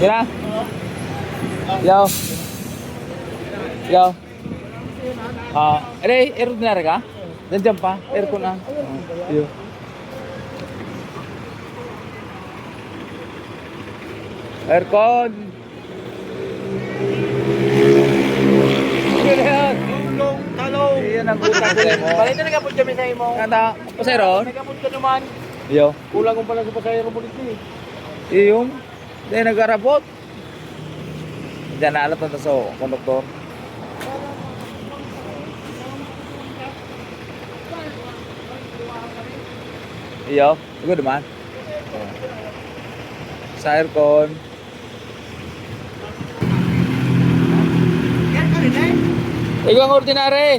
Kira? Yo. Yo. Aircon na rin ka? Nandiyan pa? Aircon na. Yo. Aircon. Talong. Iyan ang utang ko mo. Balita na kapod kami sa imo. Kata, pasayron? Nagkapod ka naman. Yo. Kulang kong pala sa pasayro mo dito eh. Iyong. Dahil nag-arabot. Diyan na alat na sa konduktor. Iyo. Ikaw naman. Sa aircon. Yan ka rin eh. Ikaw ang ordinary.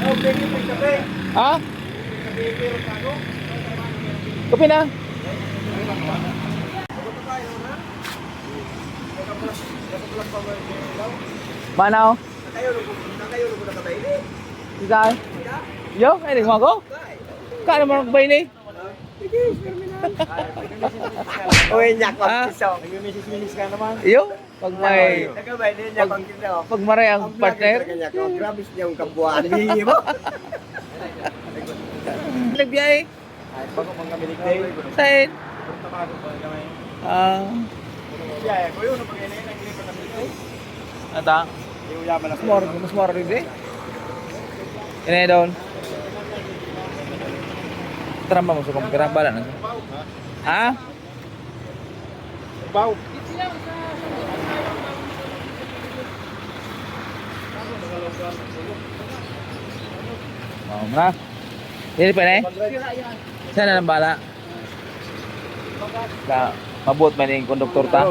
Okay, kape. Ha? Kape na. Manaw? Nakayo lugo na kabay ni. Isay? Yo, ay mo ako? Kano mo ng bayni? Uy, nyak Ah? pag kisaw. Nagmimisis-misis ka naman. Yo, pag may Nagkabay ni nyak pag kisaw. pag maray ang partner. Grabe siya yung kabuan. Hindi mo. Nagbiyahe. Ay, bago mga miligday. Sain. Tabago pa kami. Ah, Kuya, ano pag inay naglipat na miligday? ata. Yung yaman na Mas moro rin eh. Ini doon. Teramba mo sa kumpira bala na. Ha? Baw. Mau na. Ini pa eh. Sana nang bala. Ka mabot man yung konduktor ta.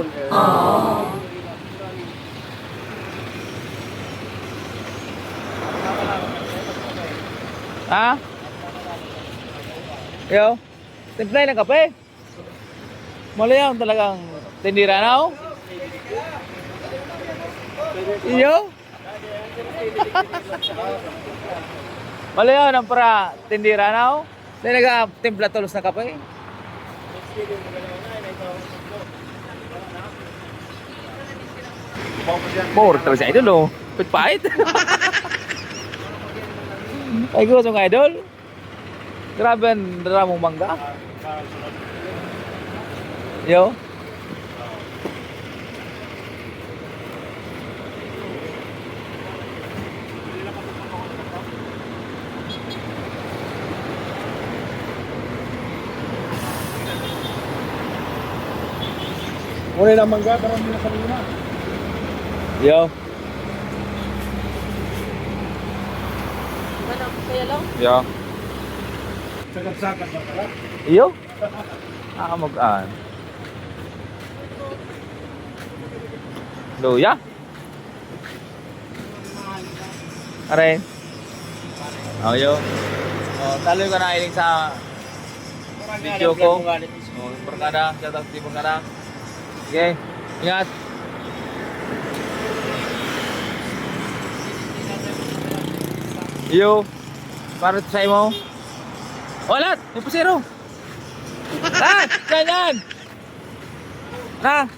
Ha? Yo. Timplay ng kape. Malayaw talagang tindira na oh. Iyo. Malayaw ng para tindira na oh. Dahil nag-timpla tulos na kape. More talaga sa idol oh. Pagpahit. Ay gusto ng idol. Grabe ang daramong mangga. Yo. Muna lang mangga, parang hindi na kanina. Yo. Yo. Sagad-sagad na pala. Iyo. Mag-an. Luya. Are. Oh, yo. Oh, talo ka na iling sa video ko. Oh, Barkada, shout out di Barkada. Okay. Ingat. Yo. Para sa imo. Walat, yung pusero. Ah, yan. Na.